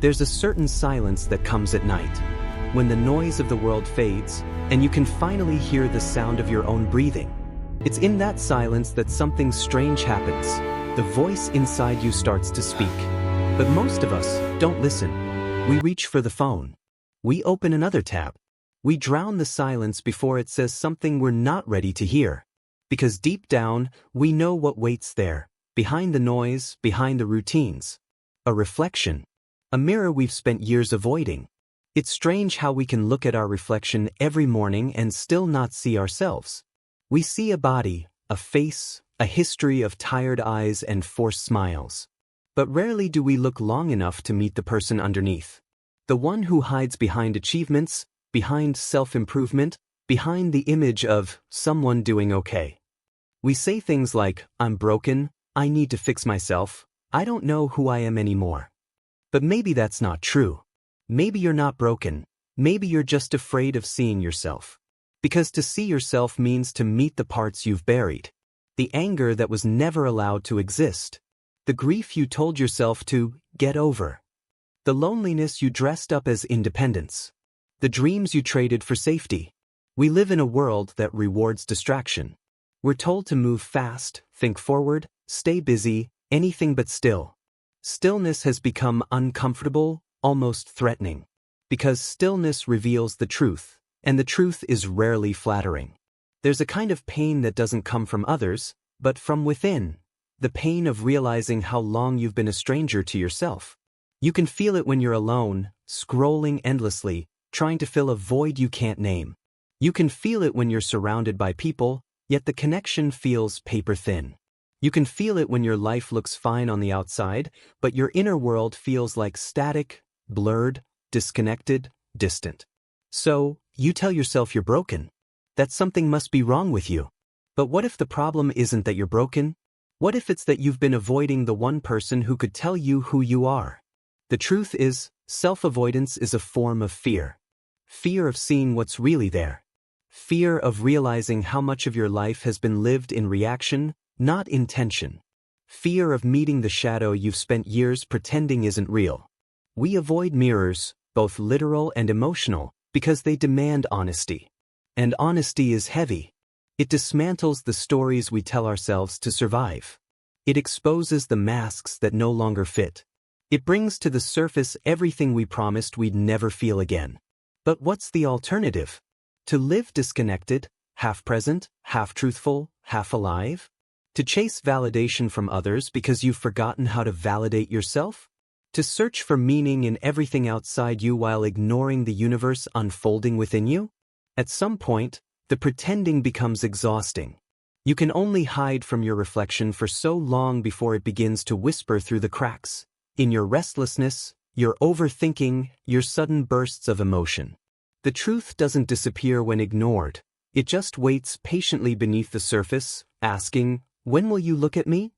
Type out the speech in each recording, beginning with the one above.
There's a certain silence that comes at night, when the noise of the world fades, and you can finally hear the sound of your own breathing. It's in that silence that something strange happens. The voice inside you starts to speak. But most of us don't listen. We reach for the phone. We open another tab. We drown the silence before it says something we're not ready to hear. Because deep down, we know what waits there, behind the noise, behind the routines. A reflection. A mirror we've spent years avoiding. It's strange how we can look at our reflection every morning and still not see ourselves. We see a body, a face, a history of tired eyes and forced smiles. But rarely do we look long enough to meet the person underneath. The one who hides behind achievements, behind self-improvement, behind the image of someone doing okay. We say things like, "I'm broken, I need to fix myself, I don't know who I am anymore." But maybe that's not true. Maybe you're not broken. Maybe you're just afraid of seeing yourself. Because to see yourself means to meet the parts you've buried. The anger that was never allowed to exist. The grief you told yourself to get over. The loneliness you dressed up as independence. The dreams you traded for safety. We live in a world that rewards distraction. We're told to move fast, think forward, stay busy, anything but still. Stillness has become uncomfortable, almost threatening. Because stillness reveals the truth, and the truth is rarely flattering. There's a kind of pain that doesn't come from others, but from within. The pain of realizing how long you've been a stranger to yourself. You can feel it when you're alone, scrolling endlessly, trying to fill a void you can't name. You can feel it when you're surrounded by people, yet the connection feels paper thin. You can feel it when your life looks fine on the outside, but your inner world feels like static, blurred, disconnected, distant. So, you tell yourself you're broken. That something must be wrong with you. But what if the problem isn't that you're broken? What if it's that you've been avoiding the one person who could tell you who you are? The truth is, self-avoidance is a form of fear. Fear of seeing what's really there. Fear of realizing how much of your life has been lived in reaction, not intention. Fear of meeting the shadow you've spent years pretending isn't real. We avoid mirrors, both literal and emotional, because they demand honesty. And honesty is heavy. It dismantles the stories we tell ourselves to survive. It exposes the masks that no longer fit. It brings to the surface everything we promised we'd never feel again. But what's the alternative? To live disconnected, half present, half truthful, half alive? To chase validation from others because you've forgotten how to validate yourself? To search for meaning in everything outside you while ignoring the universe unfolding within you? At some point, the pretending becomes exhausting. You can only hide from your reflection for so long before it begins to whisper through the cracks. In your restlessness, your overthinking, your sudden bursts of emotion. The truth doesn't disappear when ignored. It just waits patiently beneath the surface, asking, "When will you look at me?"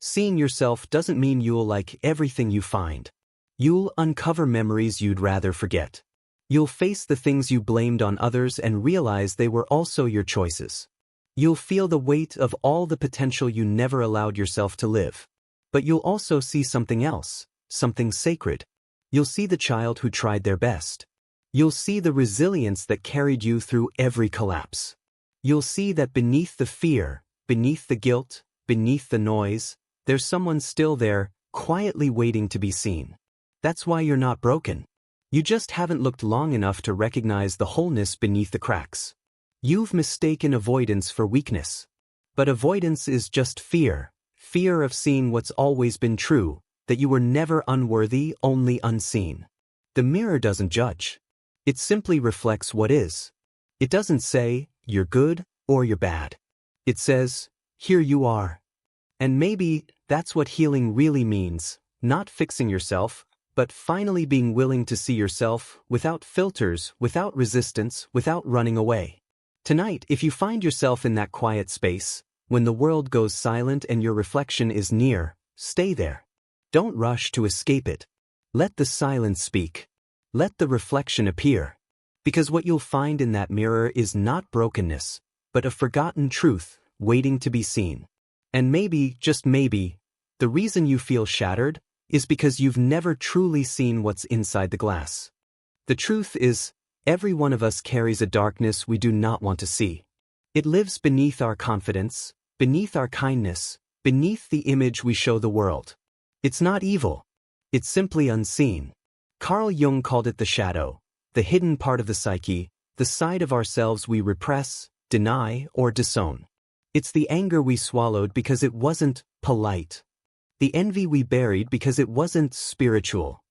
Seeing yourself doesn't mean you'll like everything you find. You'll uncover memories you'd rather forget. You'll face the things you blamed on others and realize they were also your choices. You'll feel the weight of all the potential you never allowed yourself to live. But you'll also see something else, something sacred. You'll see the child who tried their best. You'll see the resilience that carried you through every collapse. You'll see that beneath the fear, beneath the guilt, beneath the noise, there's someone still there, quietly waiting to be seen. That's why you're not broken. You just haven't looked long enough to recognize the wholeness beneath the cracks. You've mistaken avoidance for weakness. But avoidance is just fear. Fear of seeing what's always been true, that you were never unworthy, only unseen. The mirror doesn't judge. It simply reflects what is. It doesn't say, "You're good," or "You're bad." It says, "Here you are." And maybe that's what healing really means, not fixing yourself, but finally being willing to see yourself without filters, without resistance, without running away. Tonight, if you find yourself in that quiet space, when the world goes silent and your reflection is near, stay there. Don't rush to escape it. Let the silence speak. Let the reflection appear. Because what you'll find in that mirror is not brokenness, but a forgotten truth, waiting to be seen. And maybe, just maybe, the reason you feel shattered, is because you've never truly seen what's inside the glass. The truth is, every one of us carries a darkness we do not want to see. It lives beneath our confidence, beneath our kindness, beneath the image we show the world. It's not evil. It's simply unseen. Carl Jung called it the shadow, the hidden part of the psyche, the side of ourselves we repress, deny, or disown. It's the anger we swallowed because it wasn't polite. The envy we buried because it wasn't spiritual.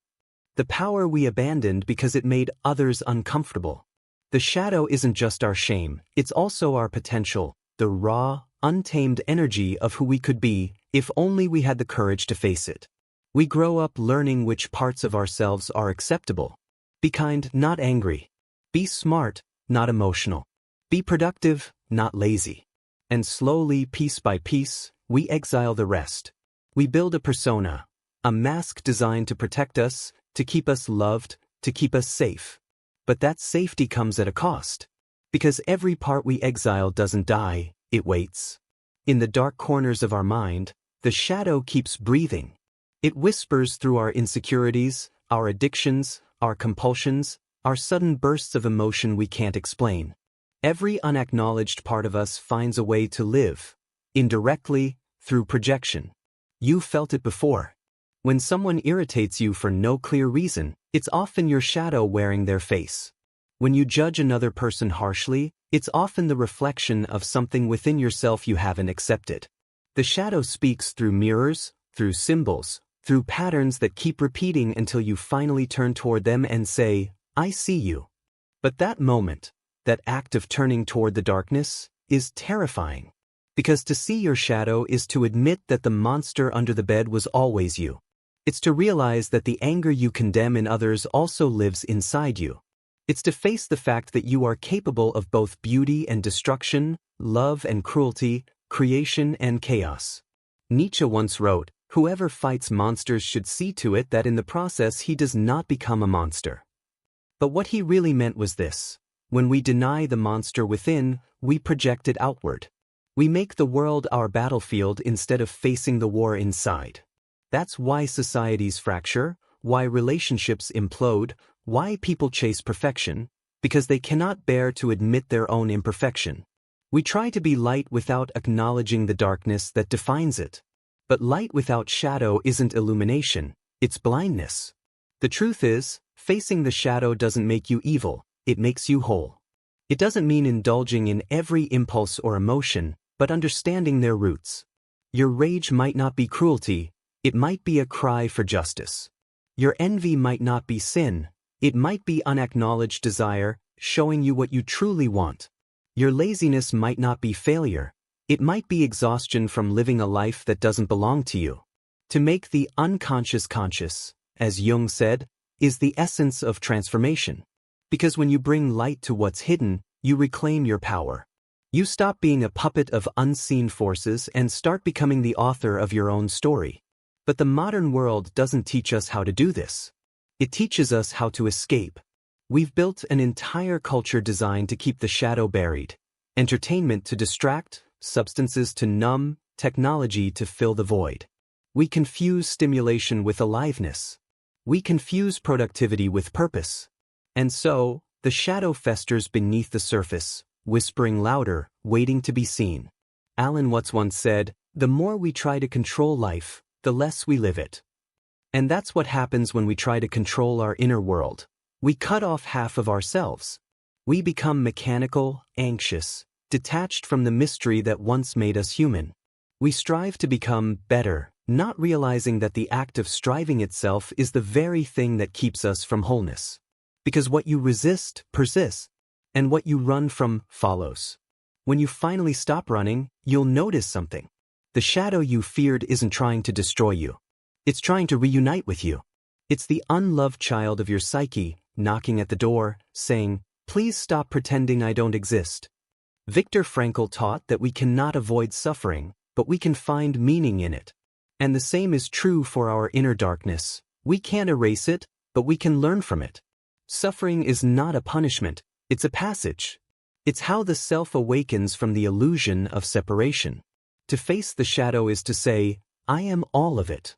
The power we abandoned because it made others uncomfortable. The shadow isn't just our shame, it's also our potential, the raw, untamed energy of who we could be, if only we had the courage to face it. We grow up learning which parts of ourselves are acceptable. Be kind, not angry. Be smart, not emotional. Be productive, not lazy. And slowly, piece by piece, we exile the rest. We build a persona, a mask designed to protect us, to keep us loved, to keep us safe. But that safety comes at a cost. Because every part we exile doesn't die, it waits. In the dark corners of our mind, the shadow keeps breathing. It whispers through our insecurities, our addictions, our compulsions, our sudden bursts of emotion we can't explain. Every unacknowledged part of us finds a way to live, indirectly, through projection. You felt it before. When someone irritates you for no clear reason, it's often your shadow wearing their face. When you judge another person harshly, it's often the reflection of something within yourself you haven't accepted. The shadow speaks through mirrors, through symbols, through patterns that keep repeating until you finally turn toward them and say, "I see you." But that moment, that act of turning toward the darkness, is terrifying. Because to see your shadow is to admit that the monster under the bed was always you. It's to realize that the anger you condemn in others also lives inside you. It's to face the fact that you are capable of both beauty and destruction, love and cruelty, creation and chaos. Nietzsche once wrote, "Whoever fights monsters should see to it that in the process he does not become a monster." But what he really meant was this: when we deny the monster within, we project it outward. We make the world our battlefield instead of facing the war inside. That's why societies fracture, why relationships implode, why people chase perfection, because they cannot bear to admit their own imperfection. We try to be light without acknowledging the darkness that defines it. But light without shadow isn't illumination, it's blindness. The truth is, facing the shadow doesn't make you evil, it makes you whole. It doesn't mean indulging in every impulse or emotion, but understanding their roots. Your rage might not be cruelty, it might be a cry for justice. Your envy might not be sin, it might be unacknowledged desire, showing you what you truly want. Your laziness might not be failure, it might be exhaustion from living a life that doesn't belong to you. To make the unconscious conscious, as Jung said, is the essence of transformation. Because when you bring light to what's hidden, you reclaim your power. You stop being a puppet of unseen forces and start becoming the author of your own story. But the modern world doesn't teach us how to do this. It teaches us how to escape. We've built an entire culture designed to keep the shadow buried. Entertainment to distract, substances to numb, technology to fill the void. We confuse stimulation with aliveness. We confuse productivity with purpose. And so, the shadow festers beneath the surface, whispering louder, waiting to be seen. Alan Watts once said, "The more we try to control life, the less we live it." And that's what happens when we try to control our inner world. We cut off half of ourselves. We become mechanical, anxious, detached from the mystery that once made us human. We strive to become better, not realizing that the act of striving itself is the very thing that keeps us from wholeness. Because what you resist persists, and what you run from follows. When you finally stop running, you'll notice something. The shadow you feared isn't trying to destroy you. It's trying to reunite with you. It's the unloved child of your psyche, knocking at the door, saying, "Please stop pretending I don't exist." Viktor Frankl taught that we cannot avoid suffering, but we can find meaning in it. And the same is true for our inner darkness. We can't erase it, but we can learn from it. Suffering is not a punishment, it's a passage. It's how the self awakens from the illusion of separation. To face the shadow is to say, "I am all of it."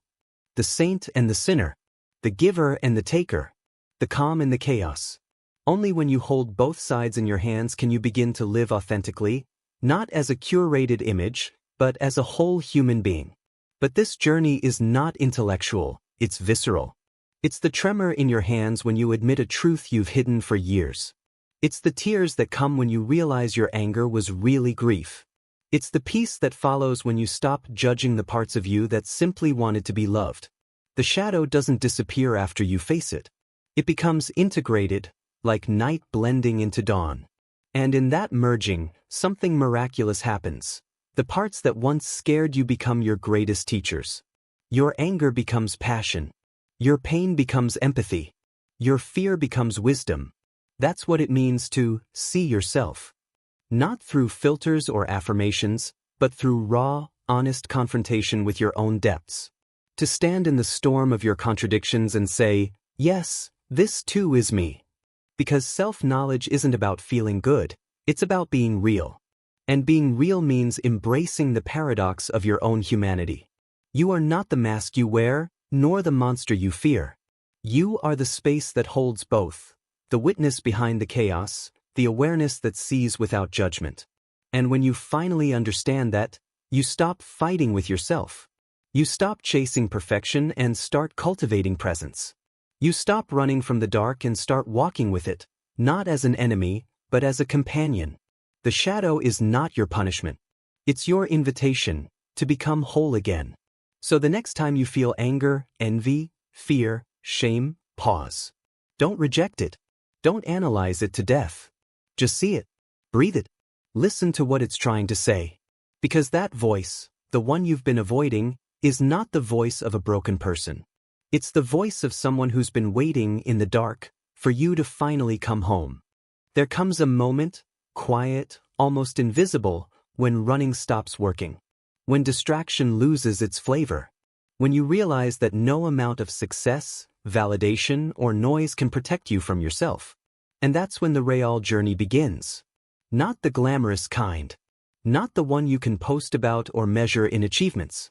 the saint and the sinner, the giver and the taker, the calm and the chaos. Only when you hold both sides in your hands can you begin to live authentically, not as a curated image, but as a whole human being. But this journey is not intellectual, it's visceral. It's the tremor in your hands when you admit a truth you've hidden for years. It's the tears that come when you realize your anger was really grief. It's the peace that follows when you stop judging the parts of you that simply wanted to be loved. The shadow doesn't disappear after you face it. It becomes integrated, like night blending into dawn. And in that merging, something miraculous happens. The parts that once scared you become your greatest teachers. Your anger becomes passion. Your pain becomes empathy. Your fear becomes wisdom. That's what it means to see yourself. Not through filters or affirmations, but through raw, honest confrontation with your own depths. To stand in the storm of your contradictions and say, yes, this too is me. Because self-knowledge isn't about feeling good, it's about being real. And being real means embracing the paradox of your own humanity. You are not the mask you wear, nor the monster you fear. You are the space that holds both, the witness behind the chaos, the awareness that sees without judgment. And when you finally understand that, you stop fighting with yourself. You stop chasing perfection and start cultivating presence. You stop running from the dark and start walking with it, not as an enemy, but as a companion. The shadow is not your punishment. It's your invitation to become whole again. So the next time you feel anger, envy, fear, shame, pause. Don't reject it. Don't analyze it to death. Just see it. Breathe it. Listen to what it's trying to say. Because that voice, the one you've been avoiding, is not the voice of a broken person. It's the voice of someone who's been waiting in the dark for you to finally come home. There comes a moment, quiet, almost invisible, when running stops working. When distraction loses its flavor. When you realize that no amount of success, validation, or noise can protect you from yourself. And that's when the real journey begins. Not the glamorous kind. Not the one you can post about or measure in achievements.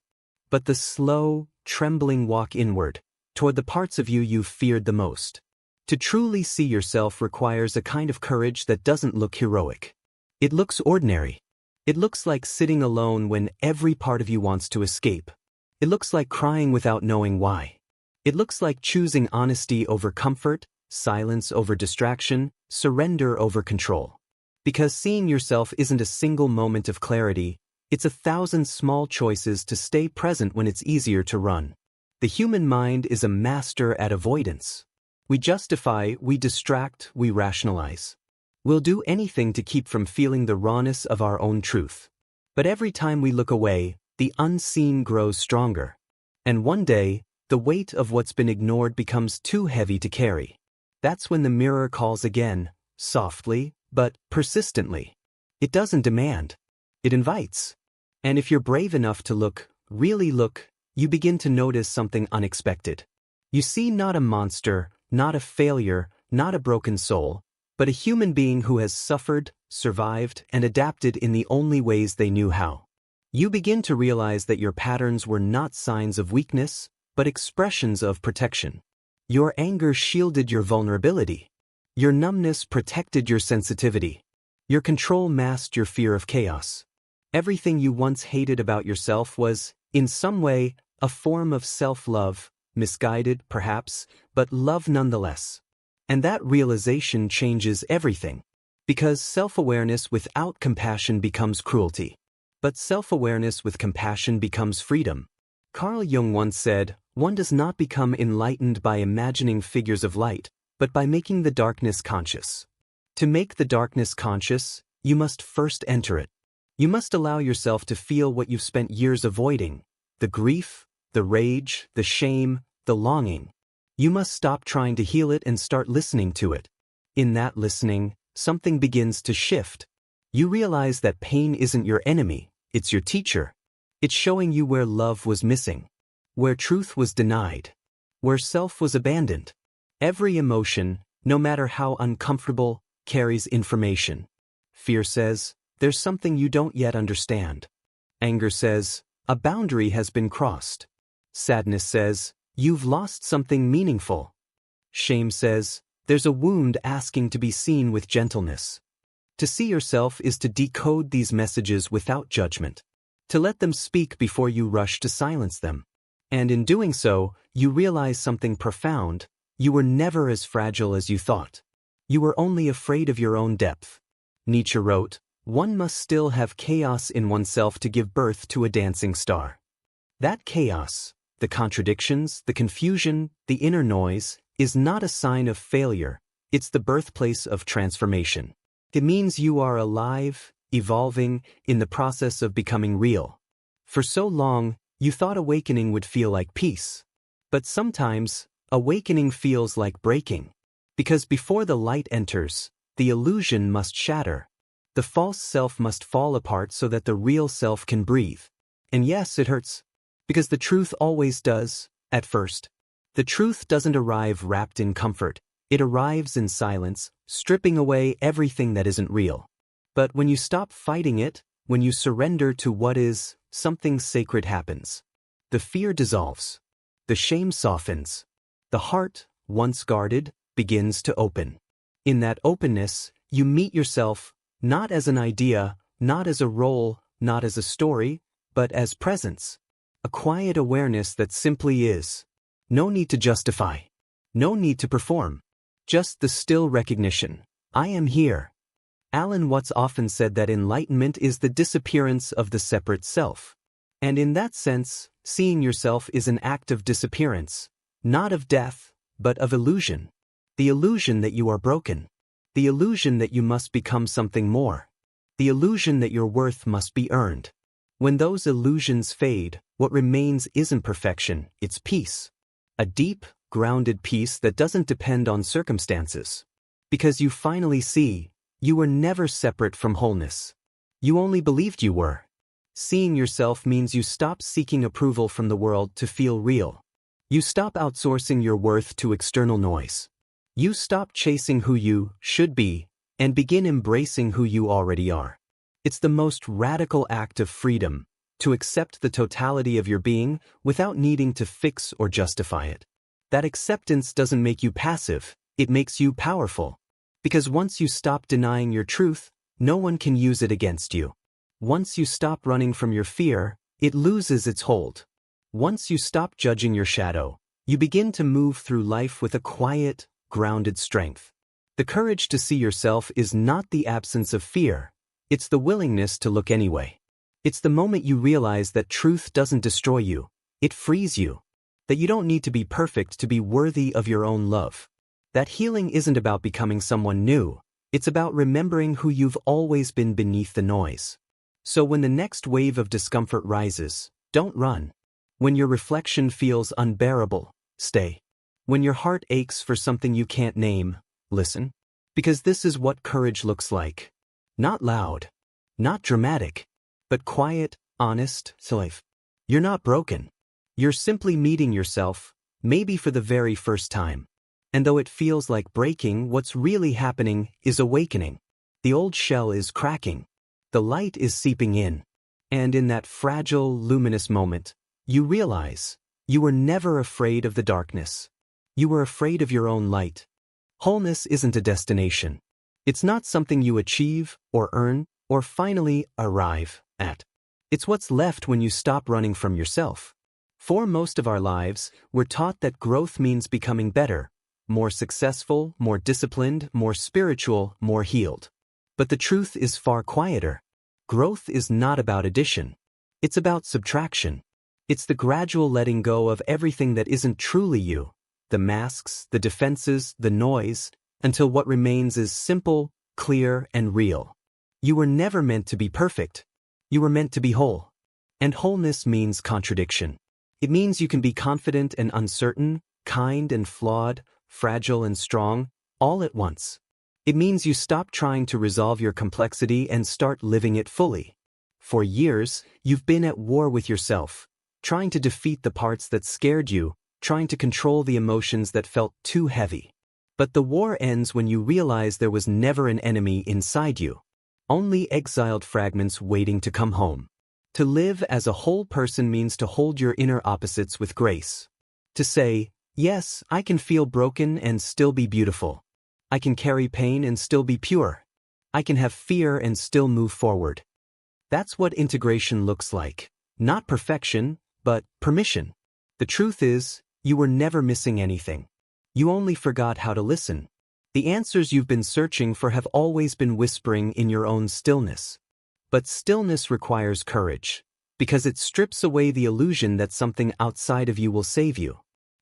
But the slow, trembling walk inward, toward the parts of you you've feared the most. To truly see yourself requires a kind of courage that doesn't look heroic. It looks ordinary. It looks like sitting alone when every part of you wants to escape. It looks like crying without knowing why. It looks like choosing honesty over comfort, silence over distraction, surrender over control. Because seeing yourself isn't a single moment of clarity, it's 1,000 small choices to stay present when it's easier to run. The human mind is a master at avoidance. We justify, we distract, we rationalize. We'll do anything to keep from feeling the rawness of our own truth. But every time we look away, the unseen grows stronger. And one day, the weight of what's been ignored becomes too heavy to carry. That's when the mirror calls again, softly, but persistently. It doesn't demand. It invites. And if you're brave enough to look, really look, you begin to notice something unexpected. You see not a monster, not a failure, not a broken soul, but a human being who has suffered, survived, and adapted in the only ways they knew how. You begin to realize that your patterns were not signs of weakness, but expressions of protection. Your anger shielded your vulnerability. Your numbness protected your sensitivity. Your control masked your fear of chaos. Everything you once hated about yourself was, in some way, a form of self-love, misguided, perhaps, but love nonetheless. And that realization changes everything. Because self-awareness without compassion becomes cruelty. But self-awareness with compassion becomes freedom. Carl Jung once said, "One does not become enlightened by imagining figures of light, but by making the darkness conscious." To make the darkness conscious, you must first enter it. You must allow yourself to feel what you've spent years avoiding. The grief, the rage, the shame, the longing. You must stop trying to heal it and start listening to it. In that listening, something begins to shift. You realize that pain isn't your enemy, it's your teacher. It's showing you where love was missing, where truth was denied, where self was abandoned. Every emotion, no matter how uncomfortable, carries information. Fear says, "There's something you don't yet understand." Anger says, "A boundary has been crossed." Sadness says, you've lost something meaningful. Shame says, there's a wound asking to be seen with gentleness. To see yourself is to decode these messages without judgment. To let them speak before you rush to silence them. And in doing so, you realize something profound. You were never as fragile as you thought. You were only afraid of your own depth. Nietzsche wrote, one must still have chaos in oneself to give birth to a dancing star. That chaos, the contradictions, the confusion, the inner noise, is not a sign of failure. It's the birthplace of transformation. It means you are alive, evolving, in the process of becoming real. For so long, you thought awakening would feel like peace. But sometimes, awakening feels like breaking. Because before the light enters, the illusion must shatter. The false self must fall apart so that the real self can breathe. And yes, it hurts. Because the truth always does, at first. The truth doesn't arrive wrapped in comfort. It arrives in silence, stripping away everything that isn't real. But when you stop fighting it, when you surrender to what is, something sacred happens. The fear dissolves. The shame softens. The heart, once guarded, begins to open. In that openness, you meet yourself, not as an idea, not as a role, not as a story, but as presence. A quiet awareness that simply is. No need to justify. No need to perform. Just the still recognition. I am here. Alan Watts often said that enlightenment is the disappearance of the separate self. And in that sense, seeing yourself is an act of disappearance, not of death, but of illusion. The illusion that you are broken. The illusion that you must become something more. The illusion that your worth must be earned. When those illusions fade, what remains isn't perfection, it's peace. A deep, grounded peace that doesn't depend on circumstances. Because you finally see, you were never separate from wholeness. You only believed you were. Seeing yourself means you stop seeking approval from the world to feel real. You stop outsourcing your worth to external noise. You stop chasing who you should be and begin embracing who you already are. It's the most radical act of freedom, to accept the totality of your being without needing to fix or justify it. That acceptance doesn't make you passive, it makes you powerful. Because once you stop denying your truth, no one can use it against you. Once you stop running from your fear, it loses its hold. Once you stop judging your shadow, you begin to move through life with a quiet, grounded strength. The courage to see yourself is not the absence of fear, it's the willingness to look anyway. It's the moment you realize that truth doesn't destroy you, it frees you. That you don't need to be perfect to be worthy of your own love. That healing isn't about becoming someone new, it's about remembering who you've always been beneath the noise. So when the next wave of discomfort rises, don't run. When your reflection feels unbearable, stay. When your heart aches for something you can't name, listen. Because this is what courage looks like. Not loud, not dramatic, but quiet, honest, safe. You're not broken. You're simply meeting yourself, maybe for the very first time. And though it feels like breaking, what's really happening is awakening. The old shell is cracking. The light is seeping in. And in that fragile, luminous moment, you realize you were never afraid of the darkness. You were afraid of your own light. Wholeness isn't a destination. It's not something you achieve, or earn, or finally arrive at. It's what's left when you stop running from yourself. For most of our lives, we're taught that growth means becoming better, more successful, more disciplined, more spiritual, more healed. But the truth is far quieter. Growth is not about addition. It's about subtraction. It's the gradual letting go of everything that isn't truly you, the masks, the defenses, the noise, until what remains is simple, clear, and real. You were never meant to be perfect. You were meant to be whole. And wholeness means contradiction. It means you can be confident and uncertain, kind and flawed, fragile and strong, all at once. It means you stop trying to resolve your complexity and start living it fully. For years, you've been at war with yourself, trying to defeat the parts that scared you, trying to control the emotions that felt too heavy. But the war ends when you realize there was never an enemy inside you. Only exiled fragments waiting to come home. To live as a whole person means to hold your inner opposites with grace. To say, yes, I can feel broken and still be beautiful. I can carry pain and still be pure. I can have fear and still move forward. That's what integration looks like. Not perfection, but permission. The truth is, you were never missing anything. You only forgot how to listen. The answers you've been searching for have always been whispering in your own stillness. But stillness requires courage, because it strips away the illusion that something outside of you will save you.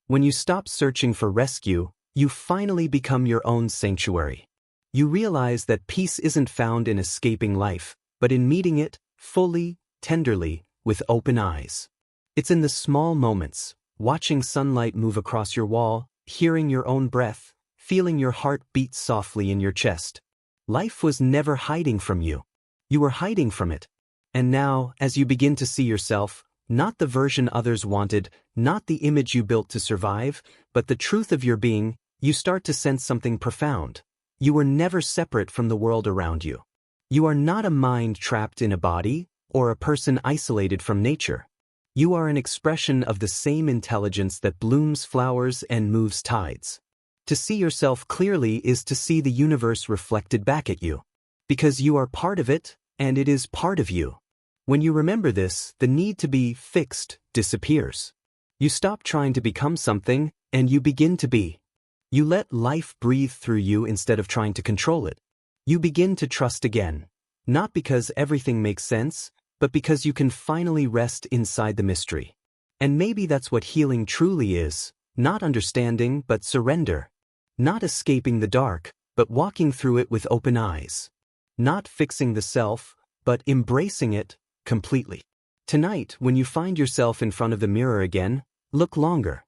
When you stop searching for rescue, you finally become your own sanctuary. You realize that peace isn't found in escaping life, but in meeting it, fully, tenderly, with open eyes. It's in the small moments, watching sunlight move across your wall, hearing your own breath, feeling your heart beat softly in your chest. Life was never hiding from you. You were hiding from it. And now, as you begin to see yourself, not the version others wanted, not the image you built to survive, but the truth of your being, you start to sense something profound. You were never separate from the world around you. You are not a mind trapped in a body, or a person isolated from nature. You are an expression of the same intelligence that blooms flowers and moves tides. To see yourself clearly is to see the universe reflected back at you. Because you are part of it, and it is part of you. When you remember this, the need to be fixed disappears. You stop trying to become something, and you begin to be. You let life breathe through you instead of trying to control it. You begin to trust again, not because everything makes sense, but because you can finally rest inside the mystery. And maybe that's what healing truly is, not understanding but surrender. Not escaping the dark, but walking through it with open eyes. Not fixing the self, but embracing it completely. Tonight, when you find yourself in front of the mirror again, look longer.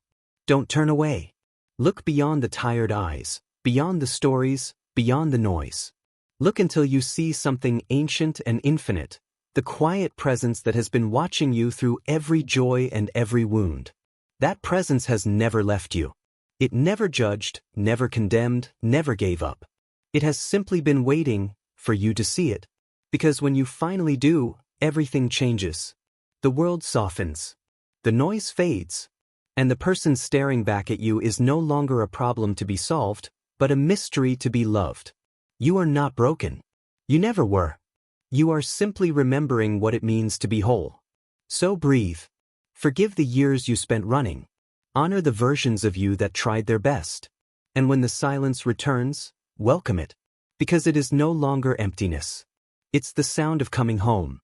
Don't turn away. Look beyond the tired eyes, beyond the stories, beyond the noise. Look until you see something ancient and infinite, the quiet presence that has been watching you through every joy and every wound. That presence has never left you. It never judged, never condemned, never gave up. It has simply been waiting for you to see it. Because when you finally do, everything changes. The world softens. The noise fades. And the person staring back at you is no longer a problem to be solved, but a mystery to be loved. You are not broken. You never were. You are simply remembering what it means to be whole. So breathe. Forgive the years you spent running. Honor the versions of you that tried their best. And when the silence returns, welcome it. Because it is no longer emptiness. It's the sound of coming home.